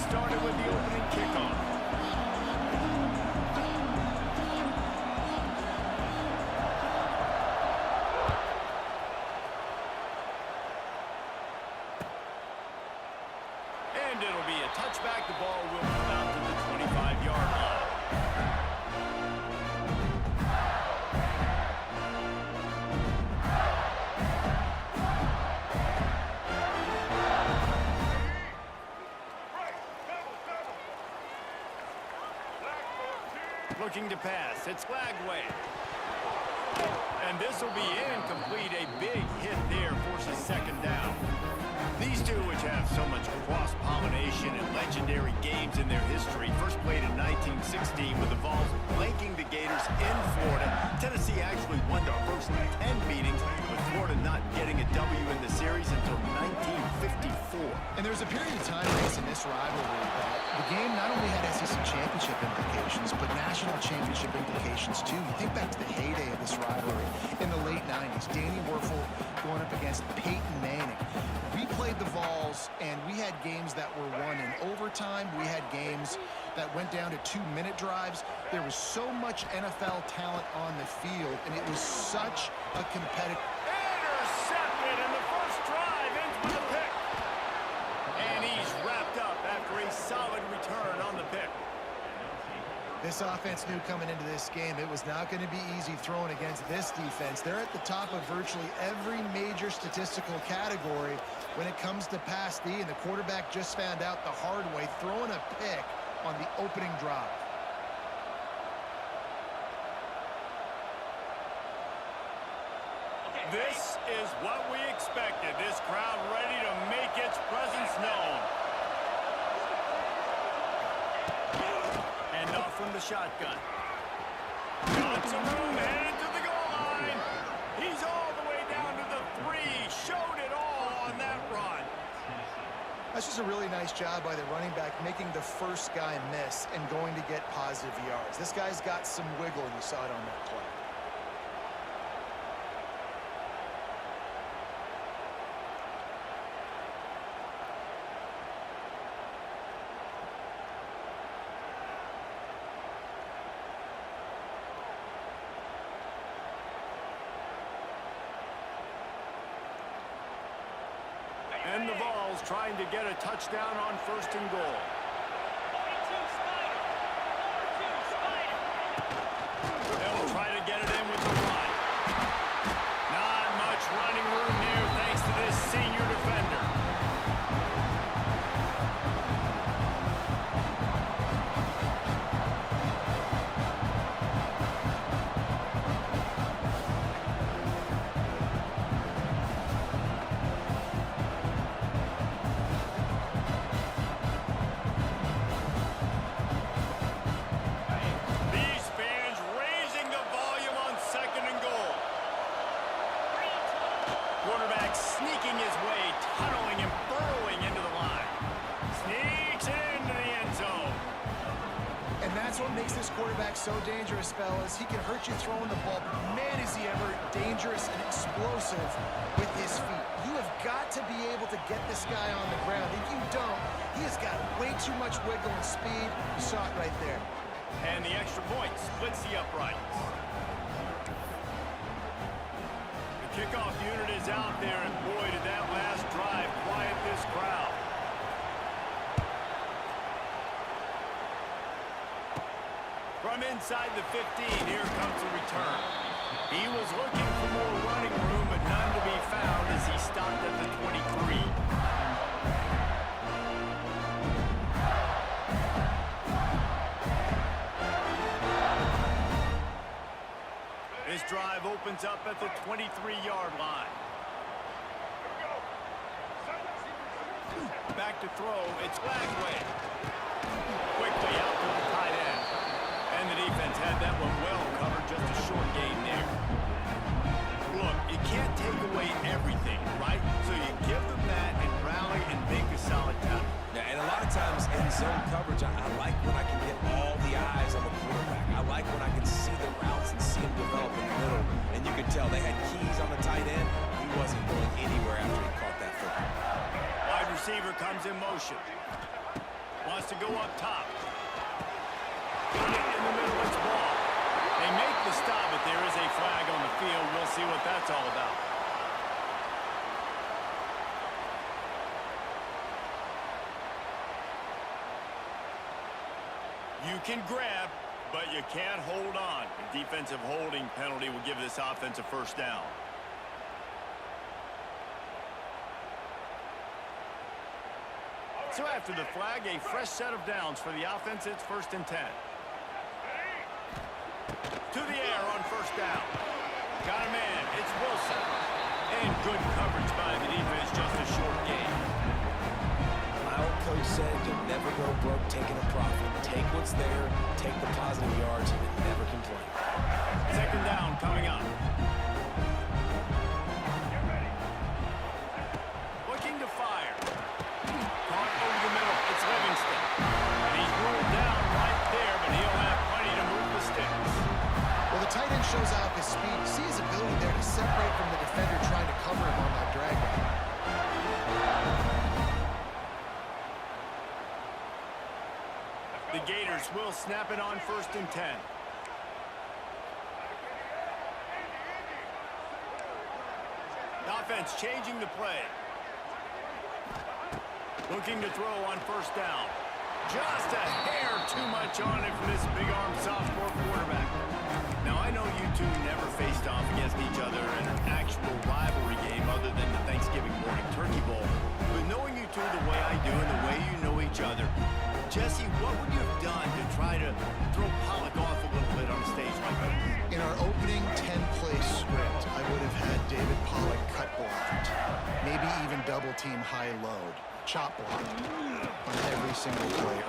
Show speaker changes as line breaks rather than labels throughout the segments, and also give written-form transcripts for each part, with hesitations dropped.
started with the opening kickoff. And it'll be a touchback. The ball will come out to the 25-yard line. Looking to pass. It's Lagway. And this will be incomplete. A big hit there forces second down. These two, which have so much cross-pollination and legendary games in their history, first played in 1916 with the Vols blanking the Gators in Florida. Tennessee actually won their first 10 meetings, with Florida not getting a W in the series until 1954.
And there was a period of time in this rivalry that the game not only had SEC championship implications, but national championship implications too. You think back to the heyday of this rivalry in the late 90s. Danny Werfel going up against Peyton Manning. We played the Vols, and we had games that were won in overtime. We had games that went down to 2-minute drives. There was so much NFL talent on the field, and it was such a competitive...
Intercepted, and the first drive ends with a pick. And he's wrapped up after a solid return on the pick.
This offense knew coming into this game it was not going to be easy throwing against this defense. They're at the top of virtually every major statistical category when it comes to pass D, and the quarterback just found out the hard way, throwing a pick on the opening drive.
This is what we expected. This crowd ready to make its presence known. And off from the shotgun. Got some room, headed to the goal line. He's all the way down to the 3. Showed it all on that run.
That's just a really nice job by the running back, making the first guy miss and going to get positive yards. This guy's got some wiggle, and you saw it on that play.
And the Vols trying to get a touchdown on first and goal. They'll try to get it in with the run. Not much running room here thanks to this senior defender. Quarterback sneaking his way, tunneling and burrowing into the line. Sneaks into the end zone.
And that's what makes this quarterback so dangerous, fellas. He can hurt you throwing the ball, but man, is he ever dangerous and explosive with his feet. You have got to be able to get this guy on the ground. If you don't, he has got way too much wiggle and speed. You saw it right there.
And the extra point splits the uprights. Kickoff unit is out there, and boy, did that last drive quiet this crowd. From inside the 15, here comes the return. He was looking for more running room, but none to be found as he stopped at the 23. This drive opens up at the 23-yard line. Back to throw, it's Lagway. Quickly out to the tight end. And the defense had that one well covered, just a short gain there. Look, you can't take away everything, right? So you give them that and rally and make a solid tackle.
Yeah, and a lot of times in zone coverage, I like when I can get all the eyes on the quarterback. I like when I can see the routes and see him develop in the middle. And you could tell they had keys on the tight end. He wasn't going anywhere after he caught that football.
Wide receiver comes in motion. Wants to go up top. Got it in the middle, it's ball. They make the stop, but there is a flag on the field. We'll see what that's all about. You can grab, but you can't hold on. A defensive holding penalty will give this offense a first down. So after the flag, a fresh set of downs for the offense. It's 1st and 10. To the air on first down. Got a man. It's Wilson. And good coverage by the defense. Just a short game.
My old coach said you'll never go broke taking a profit. Take what's there, take the positive yards, and never complain.
2nd down coming up. Looking to fire. Caught over the middle. It's Livingston. And he's ruled down right there, but he'll have plenty to move the sticks.
Well, the tight end shows off his speed. You see his ability there to separate from the defender trying to cover him on that drag route.
The Gators will snap it on 1st and 10. The offense changing the play. Looking to throw on 1st down. Just a hair too much on it for this big-arm sophomore quarterback. Now, I know you two never faced off against each other in an actual rivalry game other than the Thanksgiving morning Turkey Bowl. But knowing you two the way I do and the way you know each other, Jesse, what would you have done to try to throw Pollock off a little bit on a stage like this?
In our opening 10-play script, I would have had David Pollock cut blocked. Maybe even double-team high load. Chop block on every single player.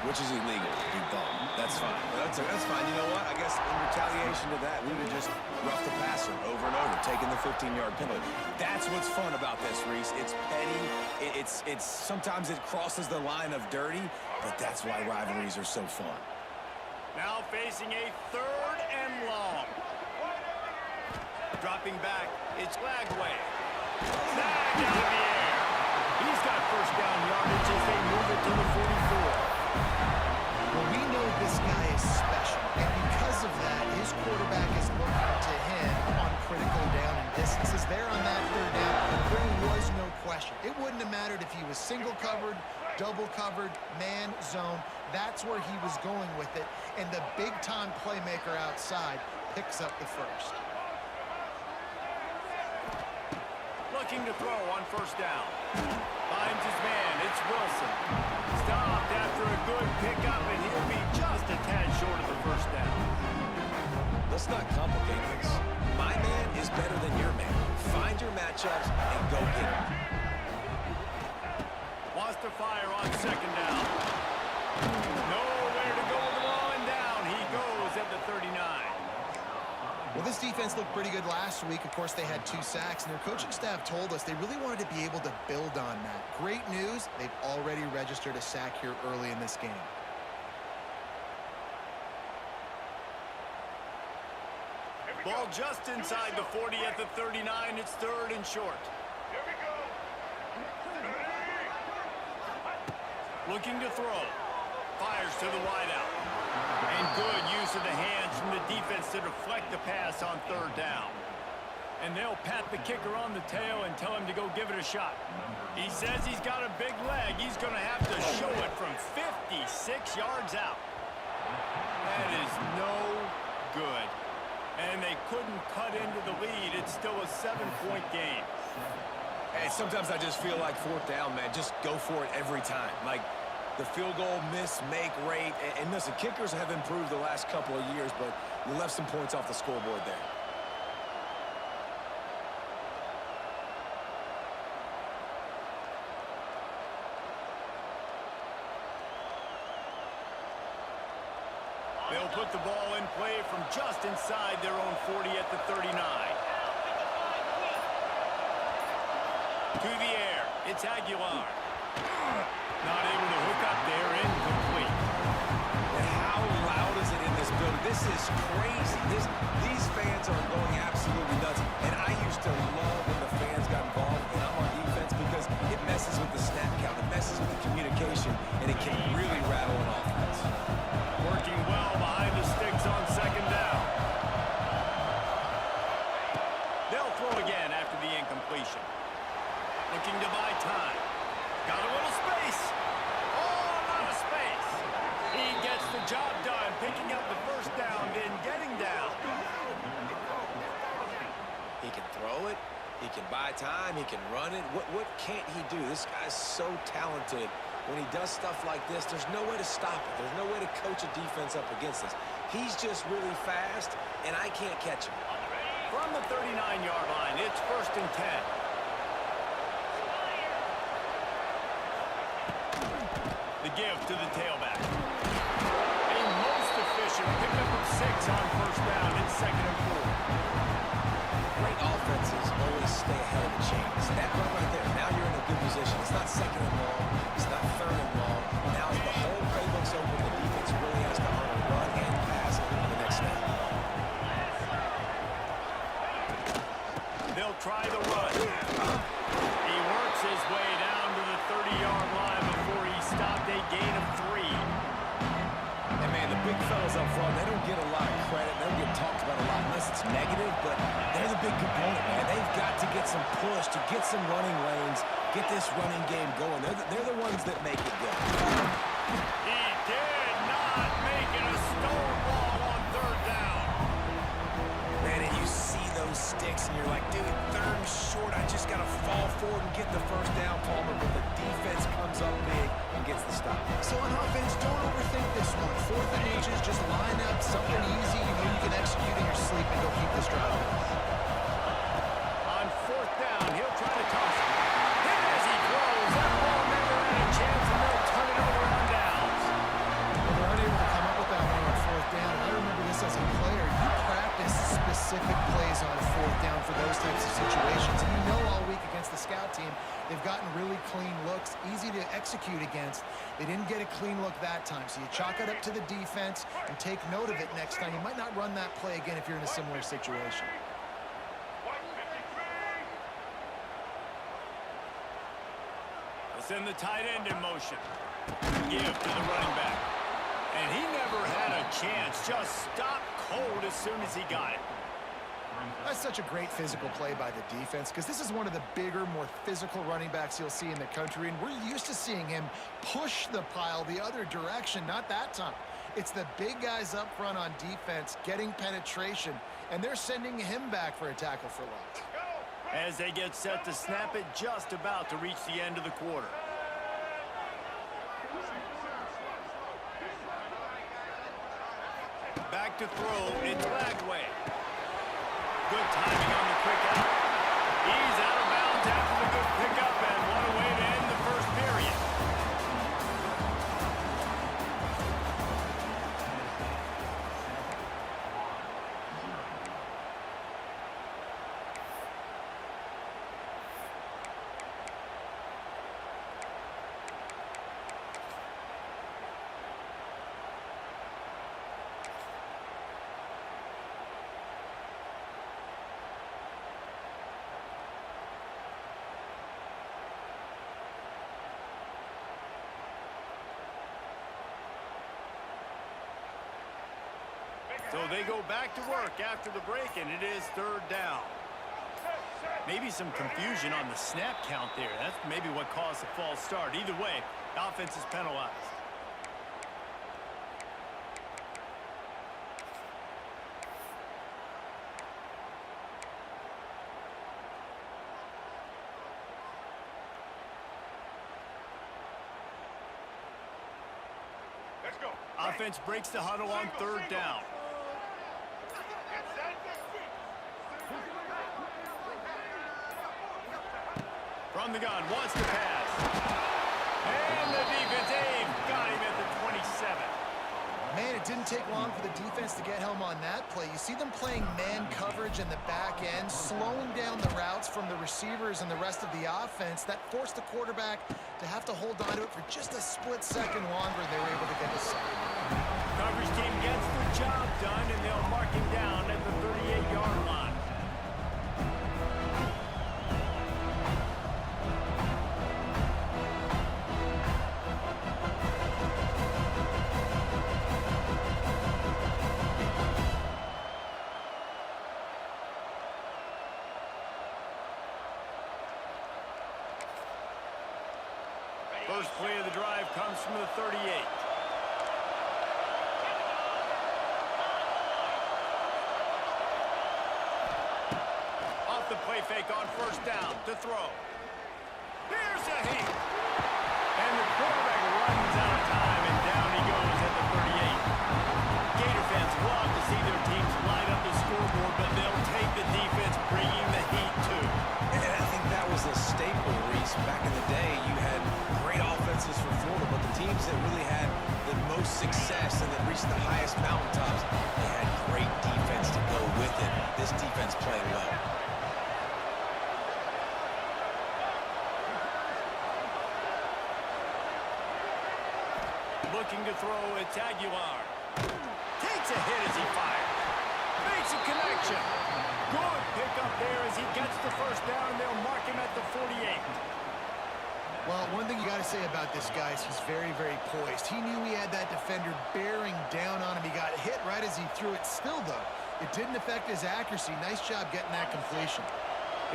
Which is illegal, you bum. That's fine. That's fine. You know what? I guess in retaliation to that, we would just rough the passer over and over, taking the 15-yard penalty. That's what's fun about this, Reese. It's petty. It's sometimes it crosses the line of dirty, but that's why rivalries are so fun.
Now facing a 3rd and long. Dropping back, it's Lagway. Snagged out of the air. He's got 1st down yardage as they move it to the 44.
Well, we know this guy is special, and because of that, his quarterback is looking to him on critical down and distances. There on that 3rd down, there was no question. It wouldn't have mattered if he was single covered, double covered, man, zone. That's where he was going with it, and the big-time playmaker outside picks up the 1st.
Looking to throw on 1st down. Finds his man. It's Wilson. Stopped after a good pickup, and he'll be just a tad short of the 1st down.
Let's not complicate this. My man is better than your man. Find your matchups and go get them.
Wants to fire on 2nd down. Nowhere to go with the ball, and down he goes at the 39.
Well, this defense looked pretty good last week. Of course, they had 2 sacks, and their coaching staff told us they really wanted to be able to build on that. Great news, they've already registered a sack here early in this game.
Ball just inside the 40 at the 39. It's 3rd and short. Looking to throw. Fires to the wideout. And good use of the hands from the defense to deflect the pass on 3rd down. And they'll pat the kicker on the tail and tell him to go give it a shot. He says he's got a big leg. He's going to have to show it from 56 yards out. That is no good. And they couldn't cut into the lead. It's still a 7-point game.
Hey, sometimes I just feel like 4th down, man. Just go for it every time. Like, the field goal miss-make rate. And listen, kickers have improved the last couple of years, but you left some points off the scoreboard there.
They'll put the ball in play from just inside their own 40 at the 39. To the air, it's Aguilar. Not able to hook up there, incomplete.
And how loud is it in this building? This is crazy. These fans are going absolutely nuts. And I used to love when the fans got involved and I'm on defense because it messes with the snap count. It messes with the communication, and it can got time. He can run it. What can't he do? This guy's so talented. When he does stuff like this, there's no way to stop it. There's no way to coach a defense up against this. He's just really fast, and I can't catch him.
From the 39-yard line, it's 1st and 10. The give to the tailback. A most efficient pickup of 6 on 1st down. It's 2nd and 4.
Great offenses always stay ahead of the chains. That run right there, now you're in a good position. It's not 2nd and long. It's not 3rd and long. Now as the whole playbook's open, the defense really has to earn a run and pass on the next snap.
They'll try the run. He works his way down to the 30-yard line before he stopped a gain of 3.
And, man, the big fellas up front, they don't get a lot of credit. They don't get talked about a lot unless it's negative, but they're the big component, man. They've got to get some push, to get some running lanes, get this running game going. They're the ones that make it go.
He did not make it a stonewall on 3rd down.
Man, and you see those sticks, and you're like, dude, 3rd and short. I just got to fall forward and get the 1st down, Palmer, but the defense comes up big and gets the stop.
So on offense, don't overthink this one. 4th and inches, just line up something easy you know you can execute in your sleep and go keep this drive going.
On 4th down, he'll try to toss it. And as he throws, that ball never had a chance, and they'll turn it over on downs.
Well, they're unable to come up with that one on 4th down. And I remember this as a player. You practice specific plays on 4th down for those types of situations. And you know all week against the scout team, they've gotten really clean looks, easy to execute against. They didn't get a clean look that time. So you chalk it up to the defense and take note of it next time. You might not run that play again if you're in a similar situation.
Send the tight end in motion. Give to the running back. And he never had a chance. Just stopped cold as soon as he got it.
That's such a great physical play by the defense because this is one of the bigger, more physical running backs you'll see in the country, and we're used to seeing him push the pile the other direction. Not that time. It's the big guys up front on defense getting penetration, and they're sending him back for a tackle for loss.
As they get set to snap it, just about to reach the end of the quarter. Back to throw, it's Lagway. Good timing on the quick out. He's out of bounds after the good pickup, and what a way to end the 1st period. So they go back to work after the break, and it is 3rd down. Maybe some confusion on the snap count there. That's maybe what caused the false start. Either way, offense is penalized.
Let's go.
Offense breaks the huddle on 3rd down. From the gun, wants to pass. And the defense got him at the 27.
Man, it didn't take long for the defense to get home on that play. You see them playing man coverage in the back end, slowing down the routes from the receivers and the rest of the offense. That forced the quarterback to have to hold on to it for just a split second longer. They were able to get the sack.
Coverage team gets the job done, and they'll mark him down at the 38-yard line. First play of the drive comes from the 38. Off off the play fake on first down to throw. Here's a heat. And the quarterback runs out of time, and down he goes at the 38. Gator fans love to see their teams light up the scoreboard, but they'll take the defense bringing the heat too.
And I think that was a staple, Reese. Back in the day, you had great offenses for Florida, but the teams that really had the most success and that reached the highest mountaintops, they had great defense to go with it. This defense playing well.
Looking to throw, it's Aguilar. Takes a hit as he fires. Makes a connection. Good pickup there as he gets the first down, and they'll mark him at the 48.
Well, one thing you got to say about this guy is he's very, very poised. He knew he had that defender bearing down on him. He got hit right as he threw it. Still, though, it didn't affect his accuracy. Nice job getting that completion.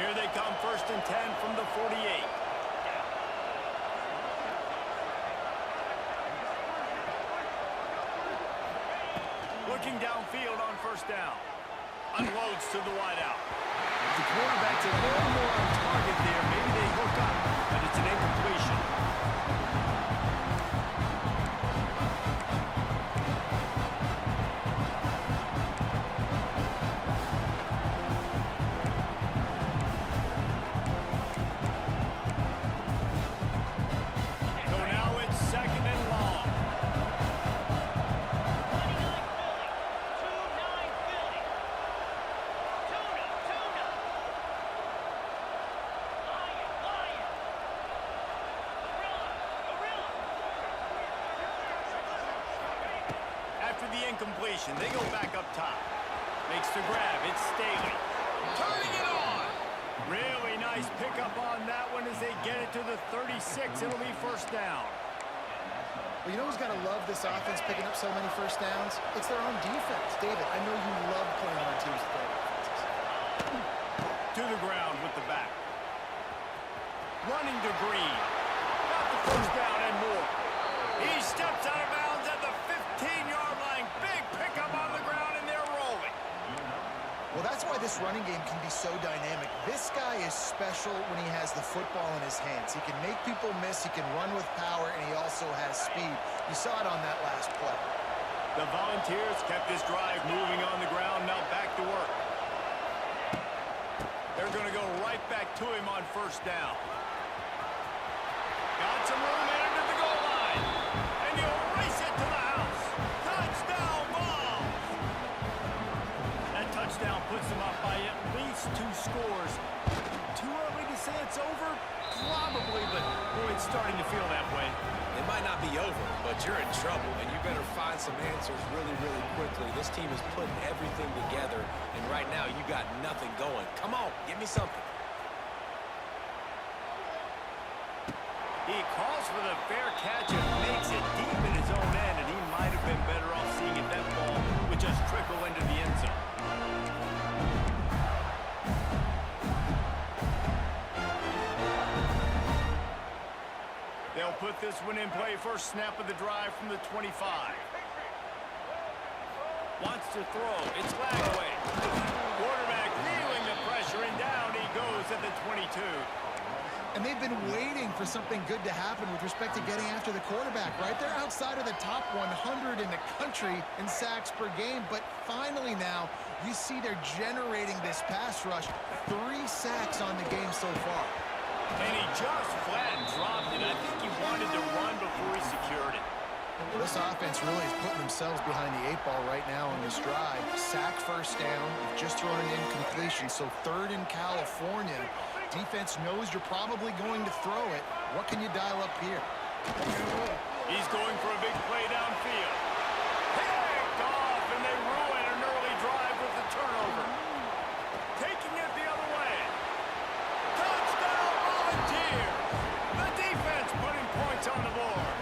Here they come, 1st and 10 from the 48. Looking downfield on first down. Unloads to the wideout. The quarterback's a little more on target there. Maybe they hook up, but it's an incompletion. So now it's 2nd and long. After the incompletion, they go back up top. Makes the grab. It's Staley. Turning it on. Really nice pickup on that one as they get it to the 36. It'll be first down.
Well, you know who's got to love this offense picking up so many first downs? It's their own defense. David, I know you love playing on teams with great offenses.
To the ground with the back. Running to Green. Got the first down and more. He steps out of bounds at the 15-yard line. Big pickup on the ground, and they're rolling.
Well, that's why this running game can be so dynamic. This guy is special when he has the football in his hands. He can make people miss, he can run with power, and he also has speed. You saw it on that last play.
The Volunteers kept this drive moving on the ground. Now back to work. They're going to go right back to him on first down. Got some room into the goal line. And you'll race it to the house. Touchdown ball. That touchdown puts them up by at least 2 scores. Too early to say it's over? Probably, but boy, it's starting to feel that way.
It might not be over, but you're in trouble, and you better find some answers really, really quickly. This team is putting everything together, and right now you got nothing going. Come on, give me something.
He calls for the fair catch and makes it deep in his own end, and he might have been better off seeing if that ball would just trickle into the end zone. They'll put this one in play. First snap of the drive from the 25. Wants to throw. It's Lagway. Quarterback feeling the pressure, and down he goes at the 22.
And they've been waiting for something good to happen with respect to getting after the quarterback, right? They're outside of the top 100 in the country in sacks per game, but finally now you see they're generating this pass rush. 3 sacks on the game so far.
And he just flat dropped it. I think he wanted to run before he secured it.
This offense really is putting themselves behind the 8 ball right now on this drive. Sack first down, just throwing an incompletion, so 3rd in California. Defense knows you're probably going to throw it. What can you dial up here?
He's going for a big play downfield. Picked off, and they ruin an early drive with the turnover. Taking it the other way. Touchdown Volunteers. The defense putting points on the board.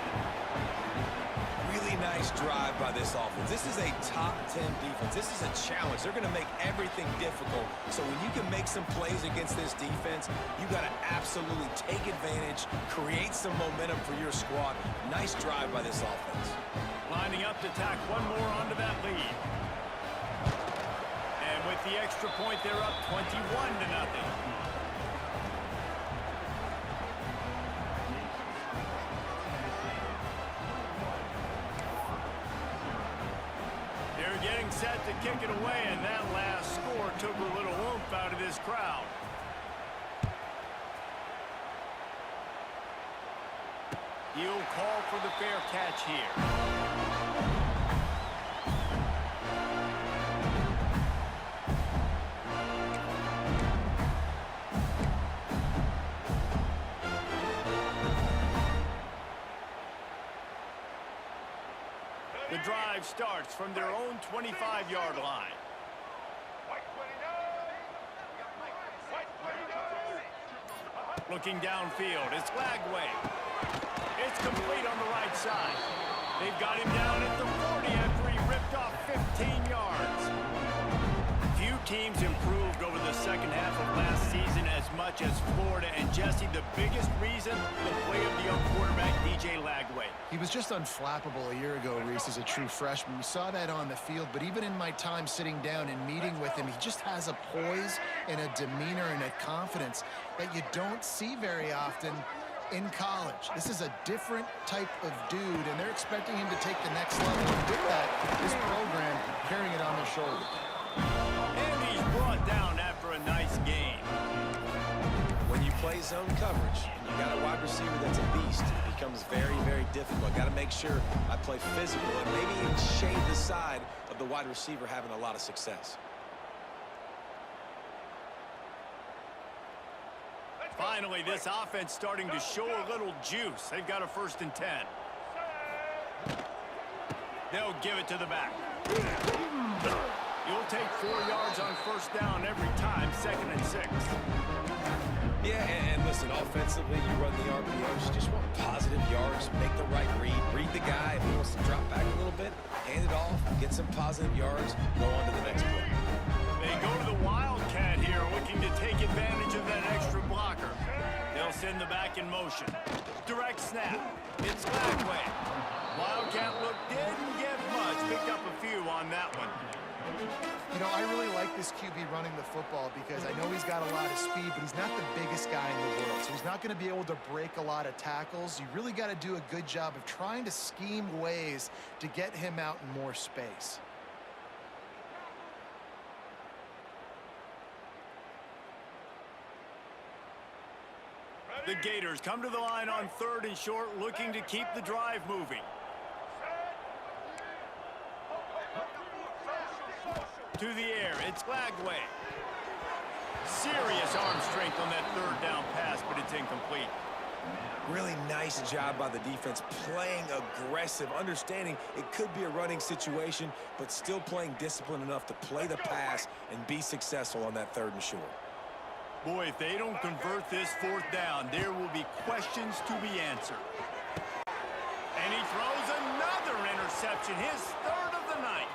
Really nice drive by this offense. This is a top 10 defense. This is a challenge. They're going to make everything difficult. So when you can make some plays against this defense, you got to absolutely take advantage, create some momentum for your squad. Nice drive by this offense.
Lining up to tack one more onto that lead. And With the extra point, they're up 21-0. They're getting set to kick it away, and that last score took a little oomph out of this crowd. He'll call for the fair catch here. The drive starts from their own 25-yard line. Looking downfield, it's Lagway. It's complete on the right side. They've got him down at the 40 after he ripped off 15 yards. Few teams improved over the second half of last season as much as Florida. And Jesse, the biggest reason, the play of the young quarterback, DJ Lagway.
He was just unflappable a year ago, Reese, as a true freshman. We saw that on the field, but even in my time sitting down and meeting with him, he just has a poise and a demeanor and a confidence that you don't see very often in college. This is a different type of dude, and they're expecting him to take the next level. And with that, this program carrying it on their shoulders.
And he's brought down after a nice gain.
When you play zone coverage and you got a wide receiver that's a beast, it becomes very, very difficult. Got to make sure I play physical and maybe even shade the side of the wide receiver having a lot of success.
Finally, this offense starting to show a little juice. They've got a 1st and 10. They'll give it to the back. You'll take 4 yards on 1st down every time, 2nd and 6.
Yeah, and listen, offensively, you run the RPOs. You just want positive yards, make the right read the guy. If he wants to drop back a little bit, hand it off, get some positive yards, go on to the next play.
They go to the Wildcat here, looking to take advantage of that extra blocker. They'll send the back in motion. Direct snap. It's Lagway. Wildcat look didn't get much. Picked up a few on that one.
You know, I really like this QB running the football because I know he's got a lot of speed, but he's not the biggest guy in the world. So he's not going to be able to break a lot of tackles. You really got to do a good job of trying to scheme ways to get him out in more space.
The Gators come to the line on 3rd and short, looking to keep the drive moving. To the air, it's Lagway. Serious arm strength on that 3rd down pass, but it's incomplete.
Really nice job by the defense, playing aggressive, understanding it could be a running situation, but still playing disciplined enough to play the pass and be successful on that 3rd and short.
Boy, if they don't convert this 4th down, there will be questions to be answered. And he throws another interception, his 3rd of the night.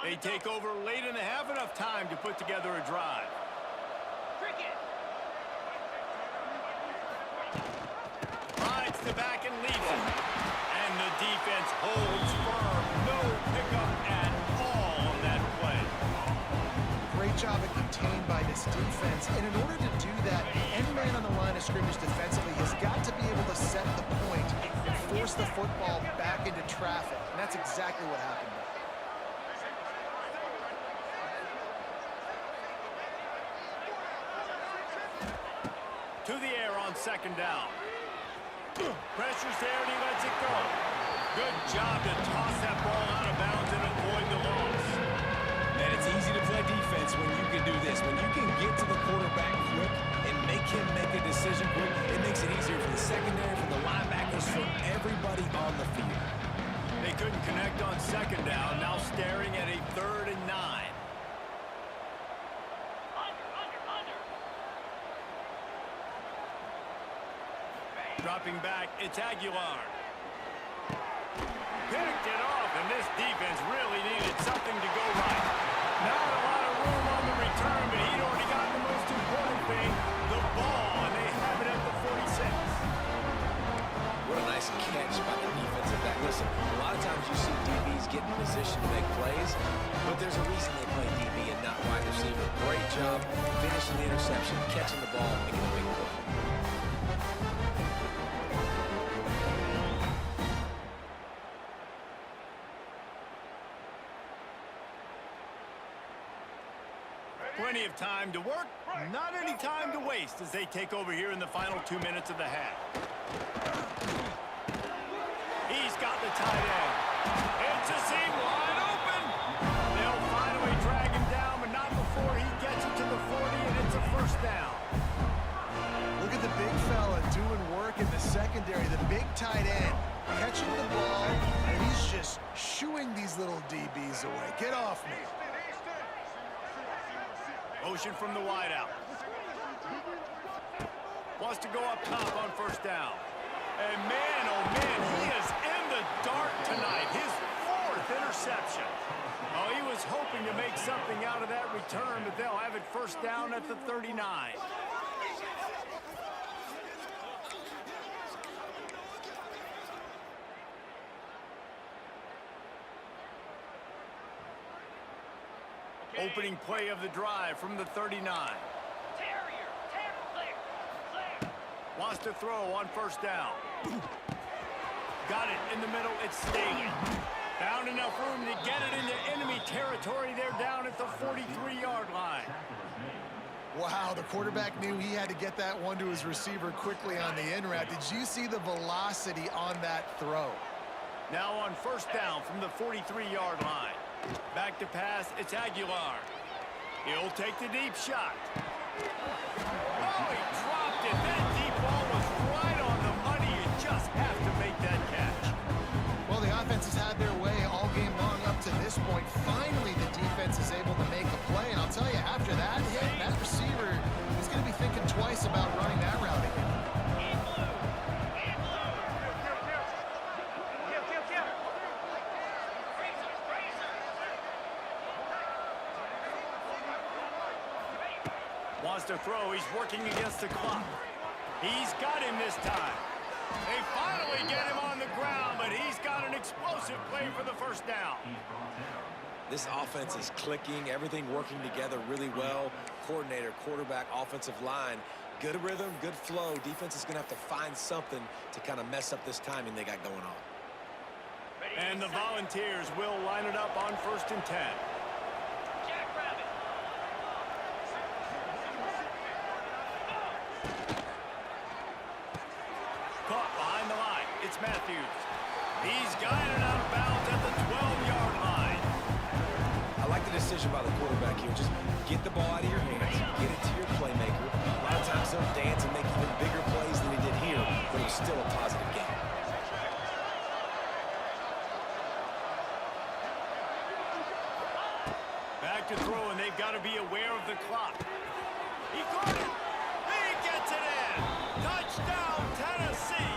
They take over late and they have enough time to put together a drive. Rides the back and leads it. And the defense holds firm. No pickup at all on that play.
Great job at contained by this defense. And in order to do that, any man on the line of scrimmage defensively has got to be able to set the point and force the football back into traffic. And that's exactly what happened there.
To the air on 2nd down. Pressure's there and he lets it go. Good job to toss that ball out of bounds and avoid the loss.
Man, it's easy to play defense when you can do this. When you can get to the quarterback quick and make him make a decision quick, it makes it easier for the secondary, for the linebackers, for everybody on the field.
They couldn't connect on 2nd down, now staring at a 3rd and 9. Dropping back, it's Aguilar. Picked it off, and this defense really needed something to go right. Not a lot of room on the return, but he'd already got the most important thing, the ball, and they have it at the 46.
What a nice catch by the defensive back. Listen, a lot of times you see DBs get in position to make plays, but there's a reason they play DB and not wide receiver. Great job finishing the interception, catching the ball, making a big play.
Plenty of time to work, not any time to waste as they take over here in the final 2 minutes of the half. He's got the tight end. It's a seam wide open. They'll finally drag him down, but not before he gets it to the 40, and it's a first down.
Look at the big fella doing work in the secondary. The big tight end catching the ball, and he's just shooing these little DBs away. Get off me.
Motion from the wideout. Wants to go up top on first down. And man, oh man, he is in the dark tonight. His 4th interception. Oh, he was hoping to make something out of that return, but they'll have it first down at the 39. Opening play of the drive from the 39. Wants to throw on first down. Got it in the middle. It's Staley. Found enough room to get it into enemy territory. They're down at the 43-yard line.
Wow, the quarterback knew he had to get that one to his receiver quickly on the in route. Did you see the velocity on that throw?
Now on first down from the 43-yard line. Back to pass, it's Aguilar. He'll take the deep shot. Oh, he dropped it. That deep ball was right on the money. You just have to make that catch.
Well, the offense has had their way all game long up to this point. Finally, the defense is able to make a play. And I'll tell you, after that hit, that receiver is going to be thinking twice about running that route again.
Wants to throw. He's working against the clock. He's got him this time. They finally get him on the ground, but he's got an explosive play for the first down.
This offense is clicking, everything working together really well. Coordinator, quarterback, offensive line. Good rhythm, good flow. Defense is going to have to find something to kind of mess up this timing they got going on.
And the Volunteers will line it up on first and 10. Caught behind the line. It's Matthews. He's got it out of bounds at the 12-yard line.
I like the decision by the quarterback here. Just get the ball out of your hands, get it to your playmaker. A lot of times they'll dance and make even bigger plays than he did here, but it was still a positive game.
Back to throw, and they've got to be aware of the clock. He caught it. He gets it in. Touchdown, Tennessee.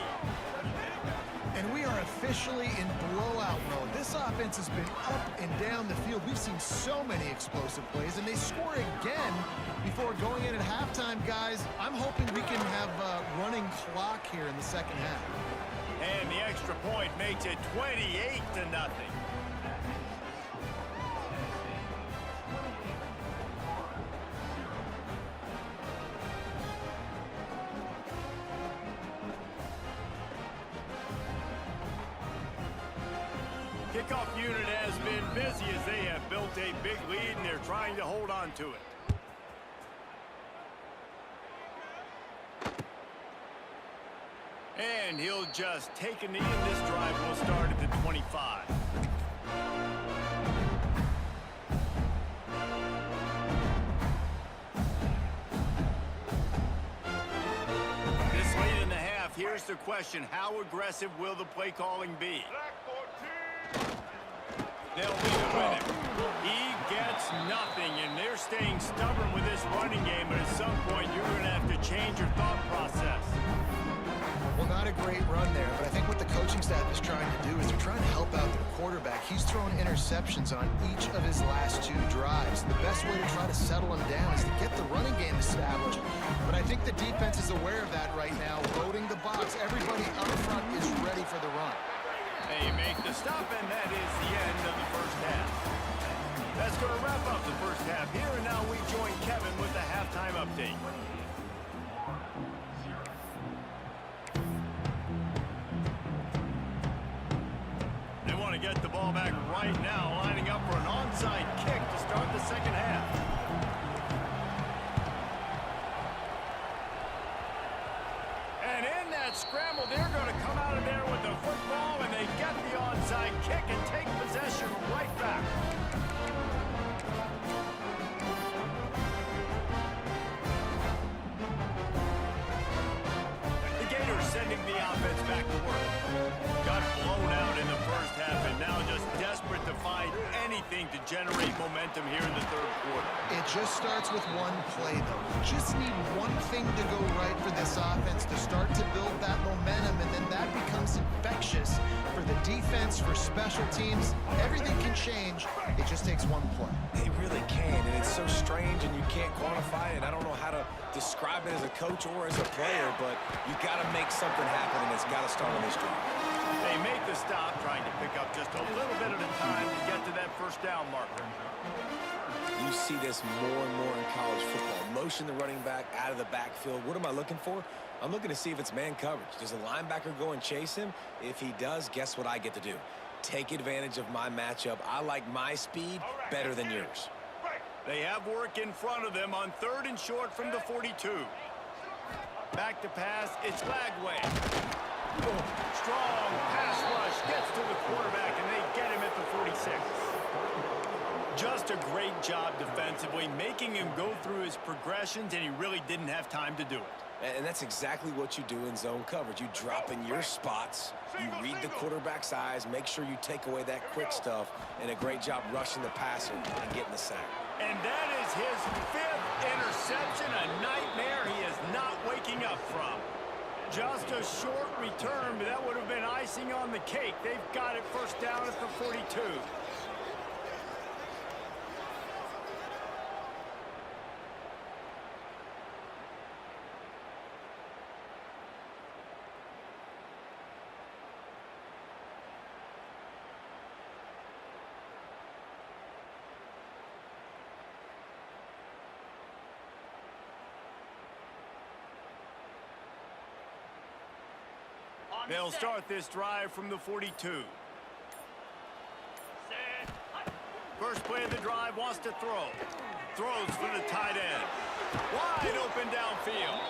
And we are officially in blowout mode. This offense has been up and down the field. We've seen so many explosive plays, and they score again before going in at halftime, guys. I'm hoping we can have a running clock here in the second half.
And the extra point makes it 28-0. Kickoff unit has been busy as they have built a big lead, and they're trying to hold on to it. And he'll just take a knee, and this drive will start at the 25. This late in the half, here's the question: how aggressive will the play calling be? They'll leave it with him. He gets nothing, and they're staying stubborn with this running game, but at some point you're going to have to change your thought process.
Well, not a great run there, but I think what the coaching staff is trying to do is they're trying to help out their quarterback. He's thrown interceptions on each of his last 2 drives. The best way to try to settle him down is to get the running game established. But I think the defense is aware of that right now, loading the box. Everybody up front is ready for the run.
They make the stop, and that is the end of the first half. That's going to wrap up the first half here, and now we join Kevin with the halftime update. They want to get the ball back right now, lining up for an onside kick to start the second half. And in that scramble, they're going to come out of there with the football, and they get the onside kick and take possession right back. The Gators sending the offense back to work. Got blown out in the first half, and now just desperate to find anything to generate momentum here in the third quarter.
It just starts with one play, though. You just need one thing to go right for this offense to start to build that momentum, and then that becomes infectious for the defense, for special teams. Everything can change. It just takes one play.
It really can, and it's so strange, and you can't quantify it. I don't know how to describe it as a coach or as a player, but you got to make something happen, and it's got to start on this drive.
They make the stop, trying to pick up just a little bit at a time to get to that first down marker.
You see this more and more in college football. Motion the running back out of the backfield. What am I looking for? I'm looking to see if it's man coverage. Does the linebacker go and chase him? If he does, guess what I get to do? Take advantage of my matchup. I like my speed better than yours.
They have work in front of them on 3rd and short from the 42. Back to pass, it's Lagway. Strong pass rush gets to the quarterback, and they get him at the 46. Just a great job defensively, making him go through his progressions, and he really didn't have time to do it.
And that's exactly what you do in zone coverage. You drop in your spots, you read the quarterback's eyes, make sure you take away that quick stuff, and a great job rushing the passer and getting the sack.
And that is his 5th interception, a nightmare he is not waking up from. Just a short return, but that would have been icing on the cake. They've got it first down at the 42. They'll start this drive from the 42. First play of the drive, wants to throw. Throws for the tight end. Wide open downfield.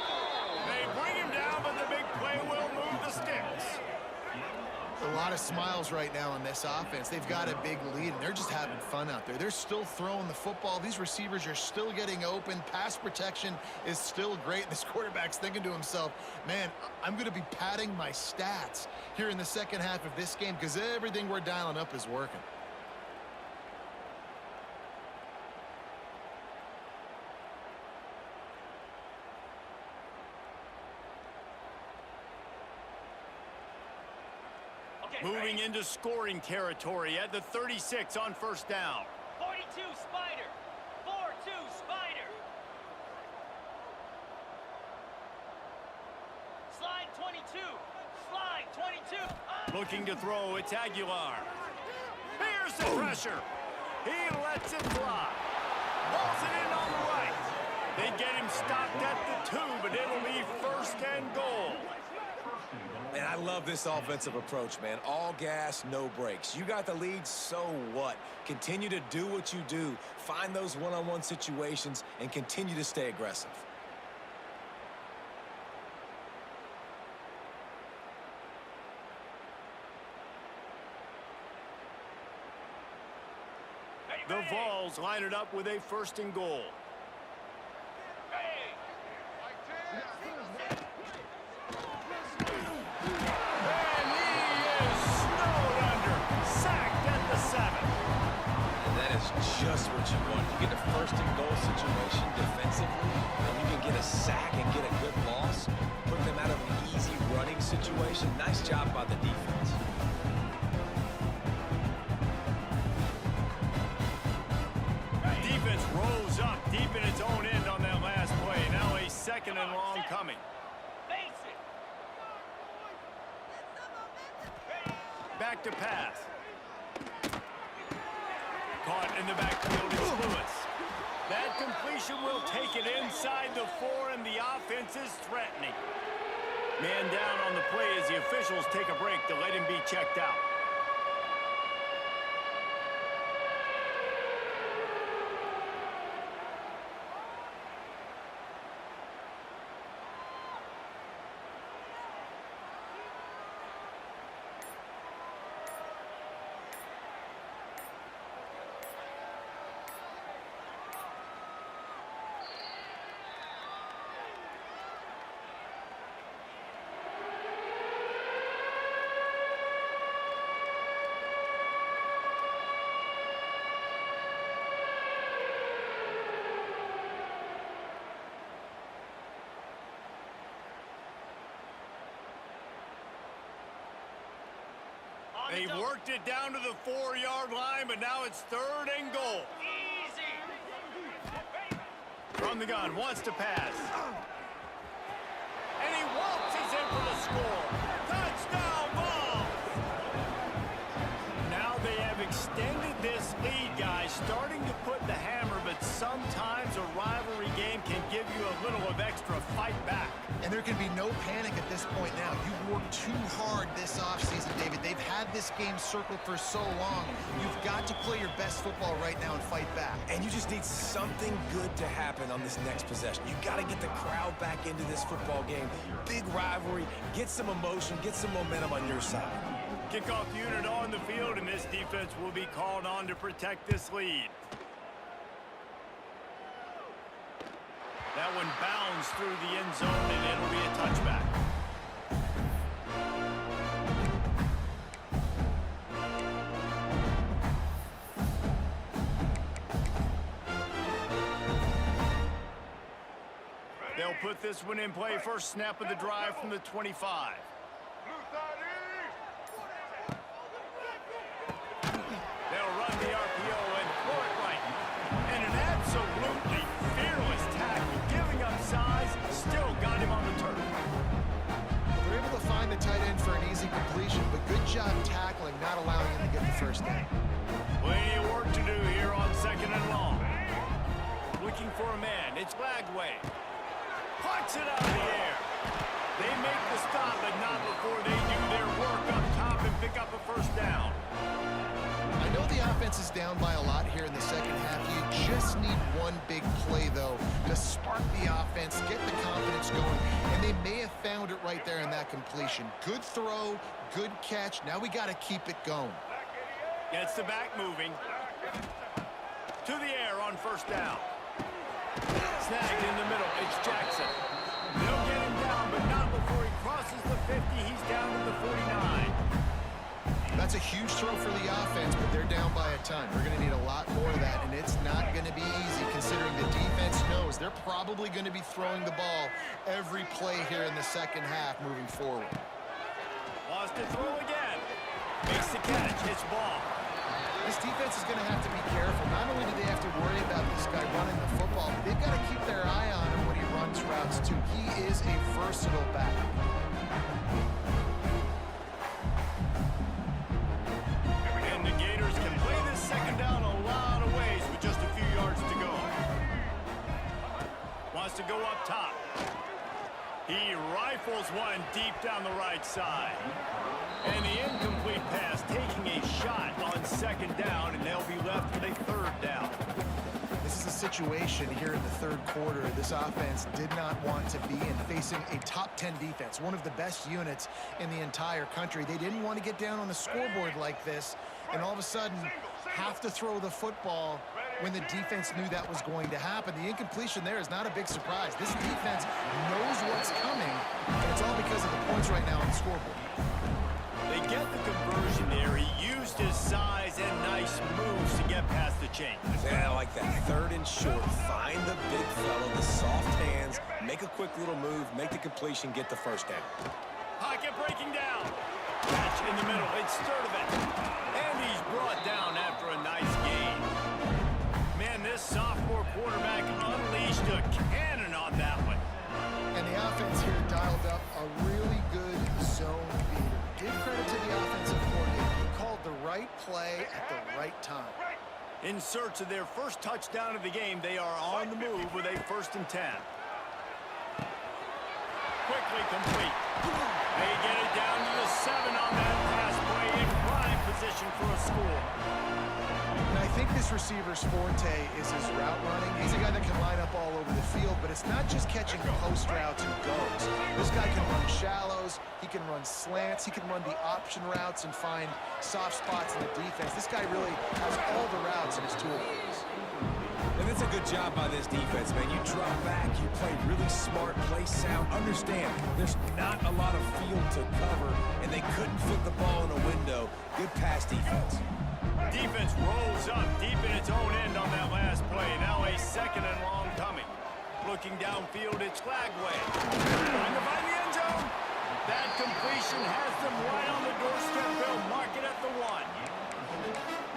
They bring him down, but the big play will move the sticks.
A lot of smiles right now on this offense. They've got a big lead, and they're just having fun out there. They're still throwing the football. These receivers are still getting open. Pass protection is still great. This quarterback's thinking to himself, man, I'm going to be padding my stats here in the second half of this game because everything we're dialing up is working.
Moving into scoring territory at the 36 on first down.
42 Spider. 4-2 Spider. Slide 22. Slide 22.
Looking to throw, it's Aguilar. Here's the pressure. He lets it fly. Balls it in on the right. They get him stopped at the 2, but it'll be first and goal.
And I love this offensive approach, man. All gas, no brakes. You got the lead, so what? Continue to do what you do. Find those one-on-one situations and continue to stay aggressive.
The Vols line it up with a first and goal.
just what you want. You get a first-and-goal situation defensively, and you can get a sack and get a good loss, put them out of an easy running situation. Nice job by the defense.
Defense rolls up deep in its own end on that last play. Now a second and long coming.
Basic.
Back to pass. Caught in the backfield is Lewis. That completion will take it inside the 4, and the offense is threatening. Man down on the play as the officials take a break to let him be checked out. They've worked it down to the 4-yard line, but now it's 3rd and goal.
Easy.
From the gun, wants to pass. And he waltzes in for the score. Touchdown ball! Now they have extended this lead, guys, starting to put the hammer, but sometimes a rivalry game can give you a little of extra fight back.
And there can be no panic at this point now. You've worked too hard this offseason, David. They've had this game circled for so long. You've got to play your best football right now and fight back.
And you just need something good to happen on this next possession. You got to get the crowd back into this football game. Big rivalry. Get some emotion. Get some momentum on your side.
Kickoff unit on the field, and this defense will be called on to protect this lead. That one bounds through the end zone, and it'll be a touchback. They'll put this one in play. First snap of the drive from the 25. They'll run the RPO and throw it right. And an absolutely fearless tackle, giving up size, still got him on the turf.
They're able to find the tight end for an easy completion, but good job tackling, not allowing him to get the first down.
Plenty of work to do here on 2nd and long. Looking for a man. It's Lagway. Puts it out of the air. They make the stop, but not before they do their work up top and pick up a first down.
I know the offense is down by a lot here in the second half. You just need one big play, though, to spark the offense, get the confidence going, and they may have found it right there in that completion. Good throw, good catch. Now we got to keep it going.
Gets the back moving. To the air on first down. Snagged in the middle. It's Jackson. They'll get him down, but not before he crosses the 50. He's down to the 49.
That's a huge throw for the offense, but they're down by a ton. We're going to need a lot more of that, and it's not going to be easy considering the defense knows they're probably going to be throwing the ball every play here in the second half moving forward.
Wants to throw again. Makes the catch. It's ball.
This defense is going to have to be careful. Not only do they have to worry about this guy running the football, but they've got to keep their eye on him when he runs routes, too. He is a versatile back.
And the Gators can play this second down a lot of ways with just a few yards to go. Wants to go up top. He rifles one deep down the right side. And the incomplete pass taking a shot on 2nd down, and they'll be left with a 3rd down.
This is a situation here in the 3rd quarter this offense did not want to be in, facing a top 10 defense, one of the best units in the entire country. They didn't want to get down on the scoreboard like this, and all of a sudden have to throw the football when the defense knew that was going to happen. The incompletion there is not a big surprise. This defense knows what's coming, and it's all because of the points right now on the scoreboard.
They get the conversion there, he used his size and nice moves to get past the chain.
Yeah, I like that. 3rd and short. Find the big fella, the soft hands, make a quick little move, make the completion, get the first down.
Pocket breaking down. Catch in the middle. It's Sturdivant. And he's brought down after a nice gain. Man, this sophomore quarterback unleashed a cannon on that one.
And the offense here dialed up a really good zone beater. Give credit to the offensive coordinator. He called the right play at the right time.
In search of their first touchdown of the game, they are on the move with a 1st and 10. Quickly complete. They get it down to the 7 on that pass play in prime position for a score.
And I think this receiver's forte is his route running. He's a guy that can line up all over the field, but it's not just catching post routes and goes. This guy can run shallows, he can run slants, he can run the option routes and find soft spots in the defense. This guy really has all the routes in his toolbox.
And it's a good job by this defense, man. You drop back, you play really smart, play sound. Understand, there's not a lot of field to cover, and they couldn't fit the ball in a window. Good pass defense.
Defense rolls up deep in its own end on that last play. Now a 2nd and long coming. Looking downfield, it's Flagway. Trying to find the end zone. That completion has them right on the doorstep. They'll mark it at the 1.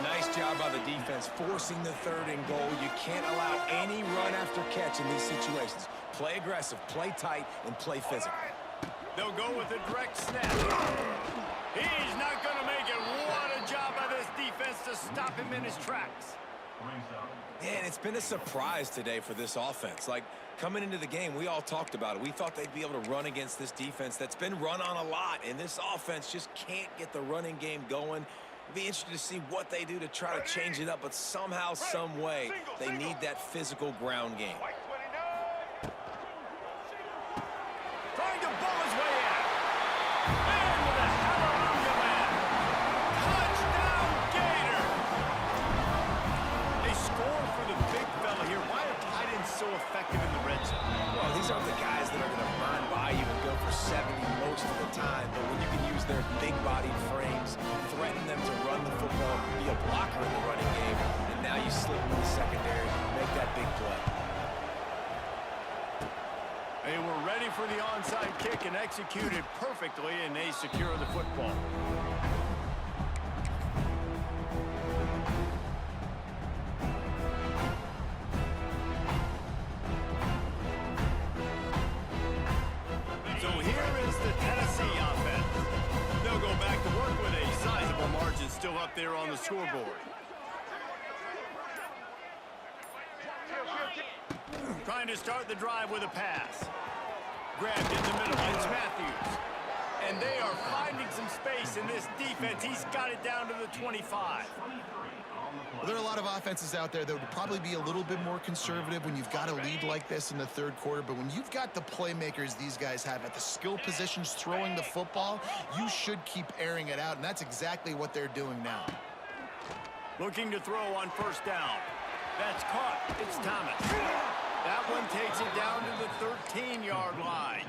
Nice job by the defense, forcing the 3rd and goal. You can't allow any run after catch in these situations. Play aggressive, play tight, and play physical.
They'll go with a direct snap. He's not going to make it. What a job by this defense to stop him in his tracks.
Man, it's been a surprise today for this offense. Like, coming into the game, we all talked about it. We thought they'd be able to run against this defense that's been run on a lot, and this offense just can't get the running game going. Be interested to see what they do to try to change it up, but somehow, some way, they need that physical ground game.
Trying to ball his way in. And with a hallelujah land. Touchdown, Gator. A score for the big fella here. Why are tight ends so effective in the red zone?
Well, these aren't the guys that are going to run by you and go for 70 most of the time, but when you can use their big-bodied frames, threaten them to run the football, be a blocker in the running game, and now you slip into the secondary, make that big play.
They were ready for the onside kick and executed perfectly, and they secure the football. So here is the Tennessee offense. They'll go back to work with a sizable margin still up there on the scoreboard. Trying to start the drive with a pass. Grabbed in the middle. It's Matthews. And they are finding some space in this defense. He's got it down to the 25.
Well, there are a lot of offenses out there that would probably be a little bit more conservative when you've got a lead like this in the 3rd quarter. But when you've got the playmakers these guys have at the skill positions throwing the football, you should keep airing it out. And that's exactly what they're doing now.
Looking to throw on 1st down. That's caught. It's Thomas. That one takes it down to the 13-yard line.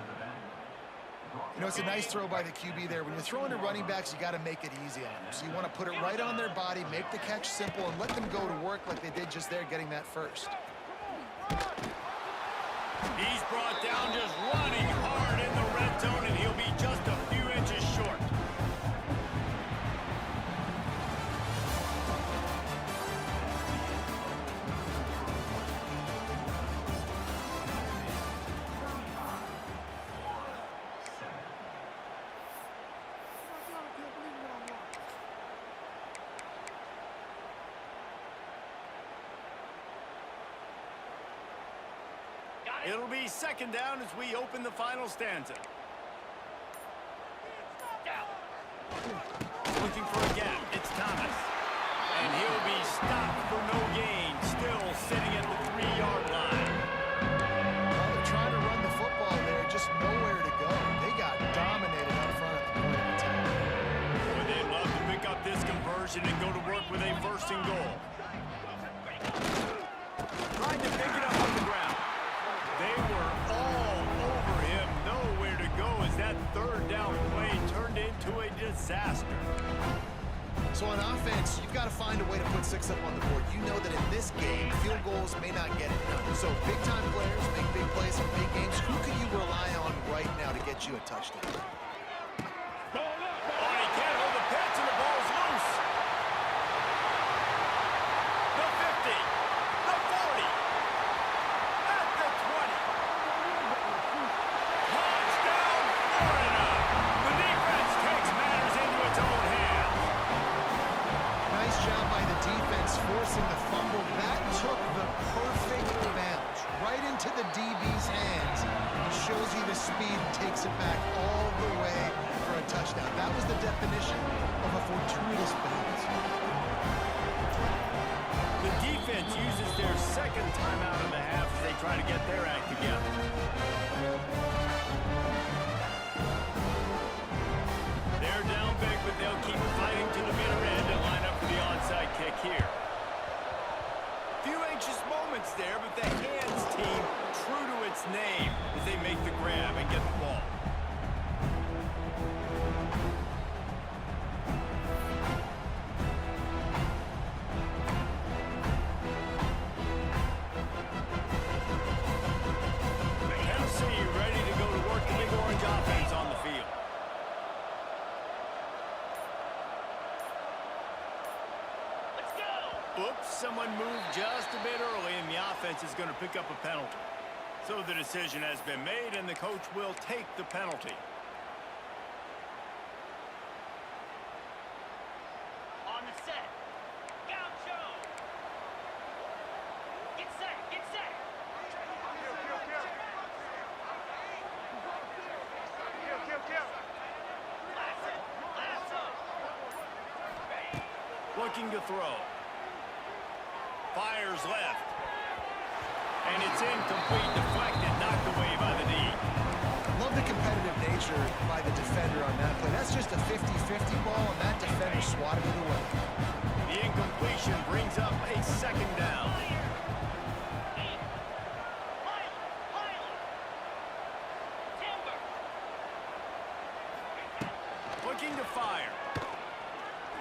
You know, it's a nice throw by the QB there. When you're throwing to running backs, you got to make it easy on them. So you want to put it right on their body, make the catch simple, and let them go to work like they did just there, getting that first.
He's brought down just running hard in the red zone, and he'll be just a few inches short. It'll be 2nd down as we open the final stanza. Looking for a gap. It's Thomas. And he'll be stopped for no gain. Still sitting at the 3-yard line.
Well, they're trying to run the football there, just nowhere to go. They got dominated up front at the point of attack.
Boy, they'd love to pick up this conversion and go to work with a 1st and goal. Trying to pick it up on the ground. They were all over him. Nowhere to go as that 3rd down play turned into to a disaster.
So on offense, you've got to find a way to put 6 up on the board. You know that in this game, field goals may not get it done. So big-time players make big plays in big games. Who can you rely on right now to get you a touchdown?
Oh, he can't hold the pitch, and the ball's loose. The 50, the 40, at the 20. Touchdown, Florida! The defense takes matters into its own hands.
Nice job by the defense forcing the fumble. That took the perfect bounce right into the DB's hands. He shows you the speed and takes it back all the way for a touchdown. That was the definition of a fortuitous bounce.
The defense uses their second timeout in the half as they try to get their act together. They're down big, but they'll keep fighting to the bitter end and line up for the onside kick here. Few anxious moments there, but the hands team true to its name as they make the grab and get the ball. Tennessee ready to go to work the big orange offense on the field.
Let's go.
Oops, someone moved just a bit early, and the offense is going to pick up a penalty. So the decision has been made, and the coach will take the penalty.
On the set. Gaucho. Get set. Get set. Lasso. Lasso.
Looking to throw. Fires left. And it's incomplete, deflected, knocked away by the D.
Love the competitive nature by the defender on that play. That's just a 50-50 ball, and that defender swatted it away.
The incompletion brings up a second down.
Timber.
Looking to fire.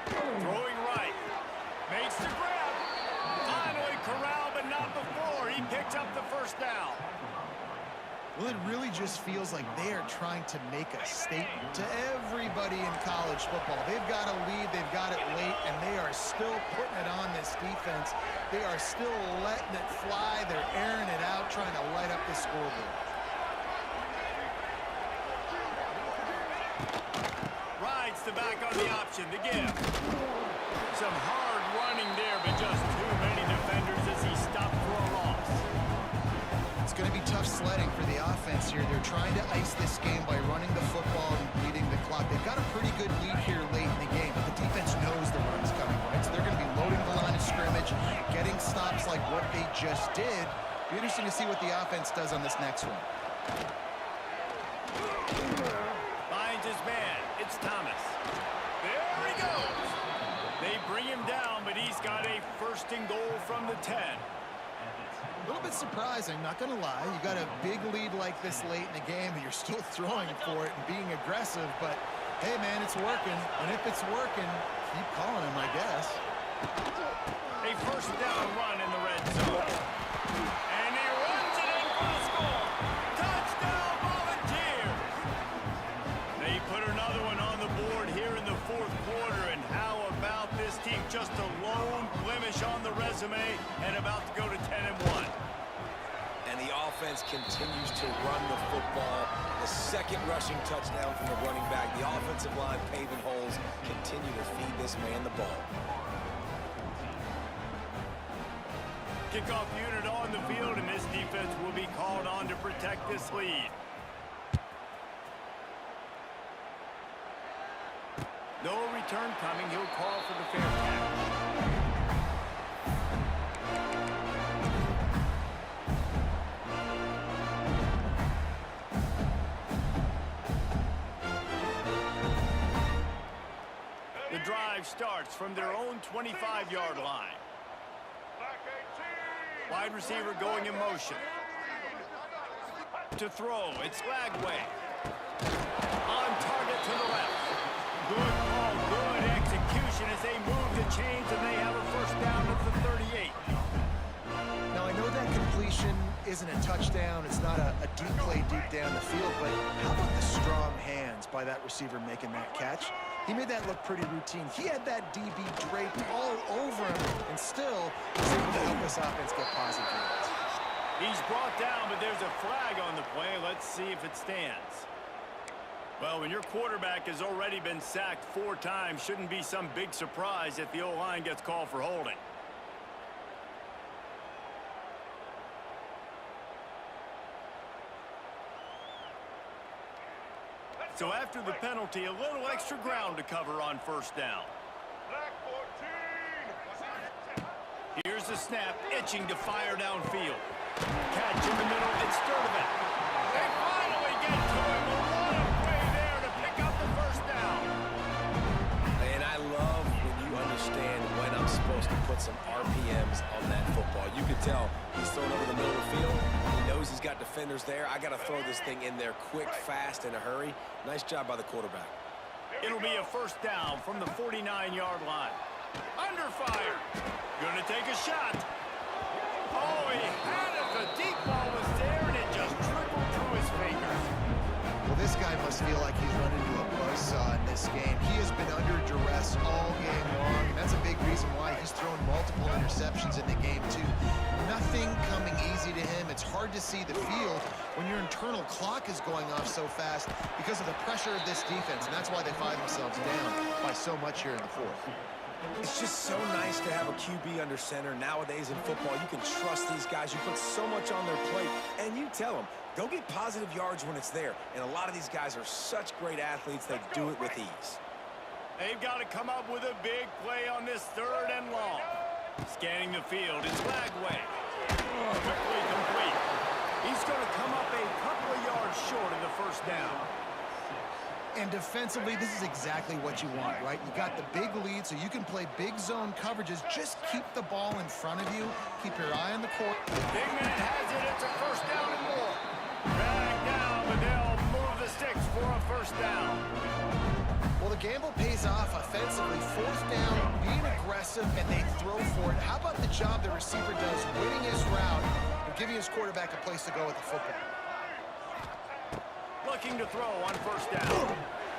Throwing right. Makes the grab. Finally corralled, but not before. He picks up the first down.
Well, it really just feels like they are trying to make a statement to everybody in college football. They've got a lead, they've got it late, and they are still putting it on this defense. They are still letting it fly. They're airing it out, trying to light up the scoreboard.
Rides the back on the option to give. Some hard running there, but just too many defenders as he stopped for a loss.
It's going to be tough sledding for the offense here. They're trying to ice this game by running the football and bleeding the clock. They've got a pretty good lead here late in the game, but the defense knows the run's coming, right? So they're going to be loading the line of scrimmage, getting stops like what they just did. Be interesting to see what the offense does on this next one.
Finds his man. It's Thomas. There he goes. They bring him down, but he's got a first and goal from the 10.
A little bit surprising, not going to lie. You got a big lead like this late in the game, and you're still throwing for it and being aggressive. But, hey, man, it's working. And if it's working, keep calling him, I guess.
A first down run in the red zone. And he runs it in for the score. Touchdown, Volunteers. They put another one on the board here in the fourth quarter. And how about this team? Just a lone blemish on the resume and about to go to 10-1.
And the offense continues to run the football. The second rushing touchdown from the running back. The offensive line paving holes. Continue to feed this man the ball.
Kickoff unit on the field, and this defense will be called on to protect this lead. No return coming. He'll call for the fair catch. The drive starts from their own 25-yard line. Wide receiver going in motion. To throw, it's Lagway. On target to the left. Good call, good execution as they move the chains, and they have a first down at the 38.
Now, I know that completion isn't a touchdown. It's not a deep play deep down the field, but how about the strong hands by that receiver making that catch? He made that look pretty routine. He had that DB draped all over him, and still was able to help this offense get positive yards.
He's brought down, but there's a flag on the play. Let's see if it stands. Well, when your quarterback has already been sacked 4 times, shouldn't be some big surprise if the O-line gets called for holding. So after the penalty, a little extra ground to cover on first down. Here's the snap, itching to fire downfield. Catch in the middle, it's Sturdivant. They finally get to him. What a play there to pick up the first down.
And I love when you understand when I'm supposed to put some RPMs on that football. You can tell he's throwing over the middle of the field. He knows he's got defenders there. I got to throw this thing in there quick, fast, in a hurry. Nice job by the quarterback.
It'll be a first down from the 49-yard line. Under fire. Gonna take a shot. Oh, he had it. The deep ball was there, and it just trickled through his fingers.
Well, this guy must feel like he's run into a buzzsaw in this game. He has been under duress all game long, and that's a big reason why he's thrown multiple interceptions in the game, too. Nothing coming easy to him. It's hard to see the field when your internal clock is going off so fast because of the pressure of this defense, and that's why they find themselves down by so much here in the fourth.
It's just so nice to have a QB under center. Nowadays in football, you can trust these guys. You put so much on their plate, and you tell them, go get positive yards when it's there. And a lot of these guys are such great athletes, they do it with ease.
They've got to come up with a big play on this 3rd and long. Scanning the field, it's Lagway. Quickly complete. He's going to come up a couple of yards short of the first down.
And defensively, this is exactly what you want, right? You got the big lead, so you can play big zone coverages. Just keep the ball in front of you. Keep your eye on the court.
Big man has it. It's a first down and more. Drag down, but they'll move the sticks for a first down.
Well, the gamble pays off offensively. 4th down, being aggressive, and they throw for it. How about the job the receiver does, winning his route and giving his quarterback a place to go with the football?
Looking to throw on first down.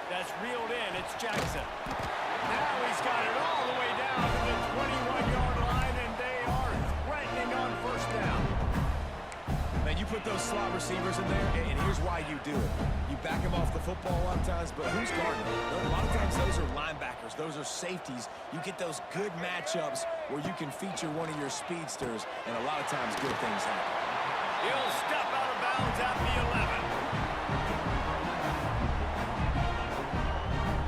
That's reeled in. It's Jackson. Now he's got it all the way down to the 21-yard line, and they are threatening on first down.
Man, you put those slot receivers in there, and here's why you do it. You back them off the football a lot of times, but who's guarding them? A lot of times those are linebackers. Those are safeties. You get those good matchups where you can feature one of your speedsters, and a lot of times good things happen.
He'll step out of bounds at the 11.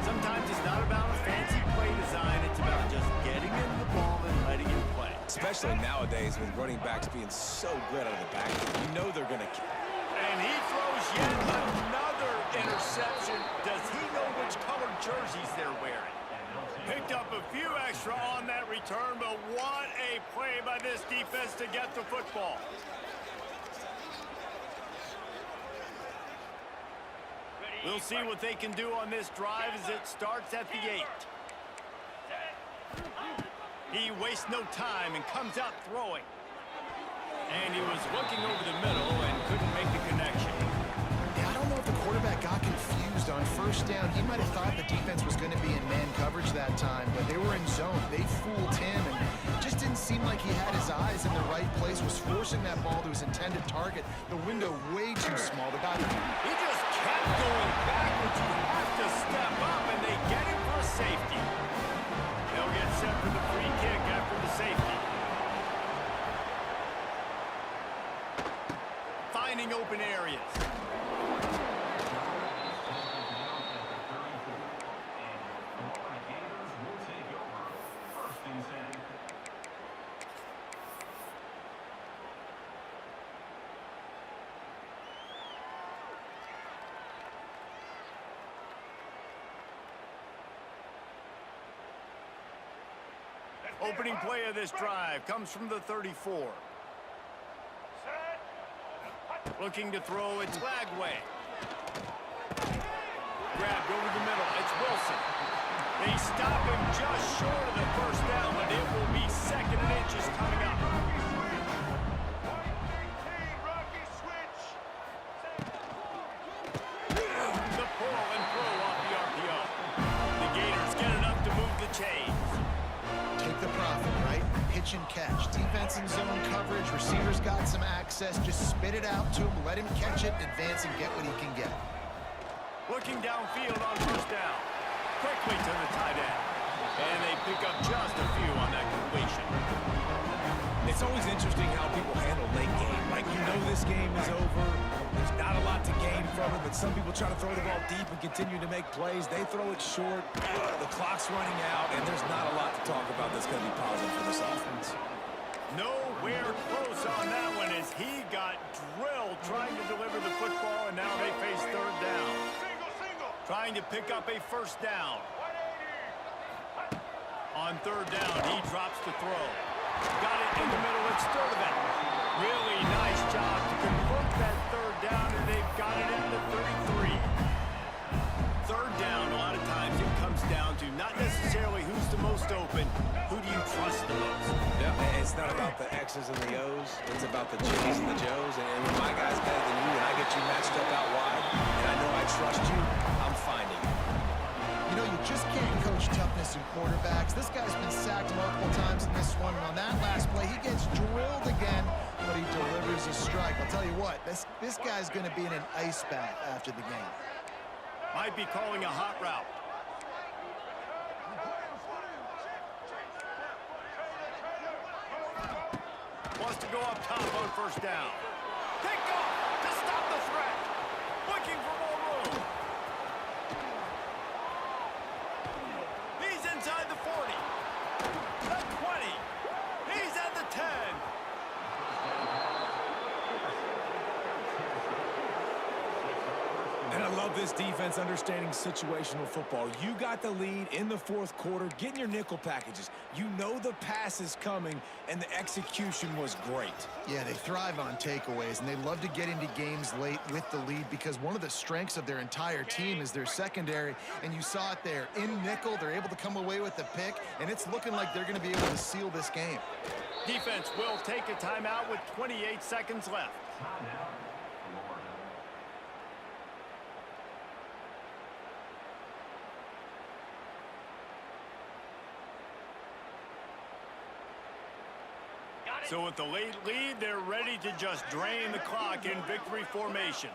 Sometimes it's not about a fancy play design. It's about just getting in the ball and letting it play.
Especially nowadays with running backs being so good out of the backfield. You know they're going to...
And he throws yet another interception. Does he know which colored jerseys they're wearing? Picked up a few extra on that return, but what a play by this defense to get the football. We'll see what they can do on this drive as it starts at the 8. He wastes no time and comes out throwing. And he was looking over the middle and couldn't make the connection.
Yeah, I don't know if the quarterback got confused on first down. He might have thought the defense was going to be in man coverage that time, but they were in zone. They fooled him, and it just didn't seem like he had his eyes in the right place, was forcing that ball to his intended target. The window way too small. The guy...
He just kept going backwards. You have to step up, and they get him for a safety. They'll get set for the free kick after the safety. Finding open areas. Opening play of this drive comes from the 34. Looking to throw, it's Lagway. Grabbed over the middle, it's Wilson. They stop him just short of the first down, but it will be 2nd and inches coming up. The pull and throw off the RPO. The Gators get enough to move the chains.
Take the profit, right? Pitch and catch. Defense in zone coverage. Receivers got some access. Just spit it out to him. Let him catch it, advance, and get what he can get.
Looking downfield on first down. Quickly to the tight end. And they pick up just a few on that completion.
It's always interesting how people handle late game. Like, you know this game is over. There's not a lot to gain from it, but some people try to throw the ball deep and continue to make plays. They throw it short. The clock's running out, and there's not a lot to talk about that's going to be positive for this offense.
Nowhere close on that one as he got drilled trying to deliver the football, and now they face 3rd down. Trying to pick up a first down. On 3rd down, he drops the throw. Got it in the middle and Sturdivant. Really nice job to convert that 3rd down, and they've got it into 33. 3rd down, a lot of times it comes down to not necessarily who's the most open, who do you trust the most?
Yeah, and it's not about the X's and the O's. It's about the J's and the Joes. And when my guy's better than you and I get you matched up out wide, and I know I trust you, I'm finding you.
You know, you just can't coach toughness in quarterbacks. This guy's been sacked multiple times in this one, and on that last play, he gets drilled again, but he delivers a strike. I'll tell you what, this guy's going to be in an ice bath after the game.
Might be calling a hot route. Wants to go up top on first down. Pick off to stop the threat. Looking for more room. He's inside the 40. The 20. He's at the 10.
And I love this defense understanding situational football. You got the lead in the 4th quarter, getting your nickel packages. You know the pass is coming, and the execution was great.
Yeah, they thrive on takeaways, and they love to get into games late with the lead because one of the strengths of their entire team is their secondary, and you saw it there. In nickel, they're able to come away with the pick, and it's looking like they're going to be able to seal this game.
Defense will take a timeout with 28 seconds left. So with the late lead, they're ready to just drain the clock in victory formation.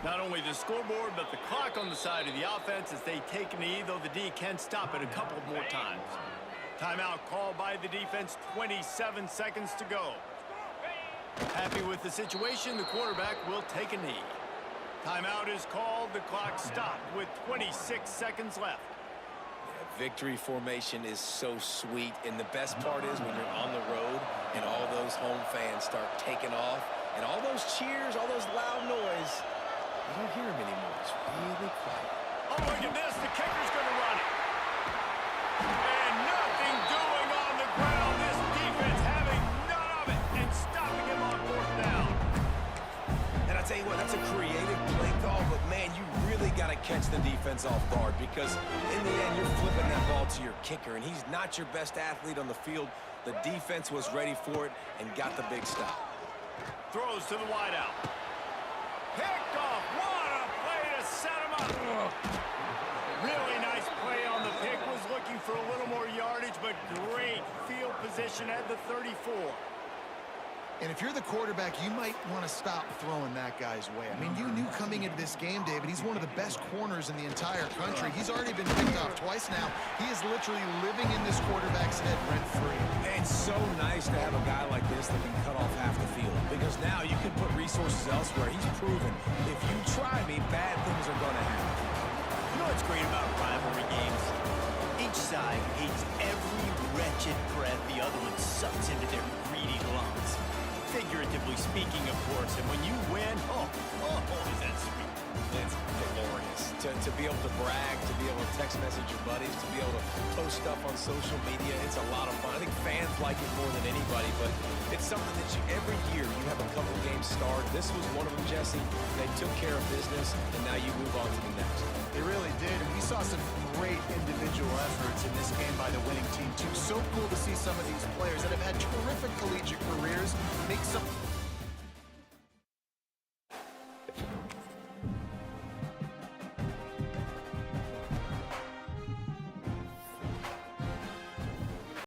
Not only the scoreboard, but the clock on the side of the offense as they take a knee, though the D can stop it a couple more times. Timeout called by the defense, 27 seconds to go. Happy with the situation, the quarterback will take a knee. Timeout is called, the clock stopped with 26 seconds left.
Victory formation is so sweet, and the best part is when you're on the road and all those home fans start taking off, and all those cheers, all those loud noise, you don't hear them anymore. It's really quiet.
Oh, look at this. The kicker's going to run it. And nothing doing on the ground. This defense having none of it and stopping him on 4th down.
And I tell you what, that's a creative play call, but man, you really got to catch the defense off guard because in the end, you're flipping that ball to your kicker, and he's not your best athlete on the field. The defense was ready for it and got the big stop.
Throws to the wideout. Picked off. What a play to set him up. Really nice play on the pick. Was looking for a little more yardage, but great field position at the 34.
And if you're the quarterback, you might want to stop throwing that guy's way. I mean, you knew coming into this game, David, he's one of the best corners in the entire country. He's already been picked off twice now. He is literally living in this quarterback's head rent-free.
It's so nice to have a guy like this that can cut off half the field because now you can put resources elsewhere. He's proven if you try me, bad things are going to happen.
You know what's great about rivalry games? Each side hates every wretched breath the other one sucks into their greedy lungs. Figuratively speaking, of course, and when you win, oh, is that sweet.
It's glorious. To be able to brag, to be able to text message your buddies, to be able to post stuff on social media, it's a lot of fun. I think fans like it more than anybody, but it's something that every year you have a couple games start. This was one of them, Jesse. They took care of business, and now you move on to the next.
They really did, and we saw some great individual efforts in this game by the winning team, too. So cool to see some of these players that have had terrific collegiate careers make some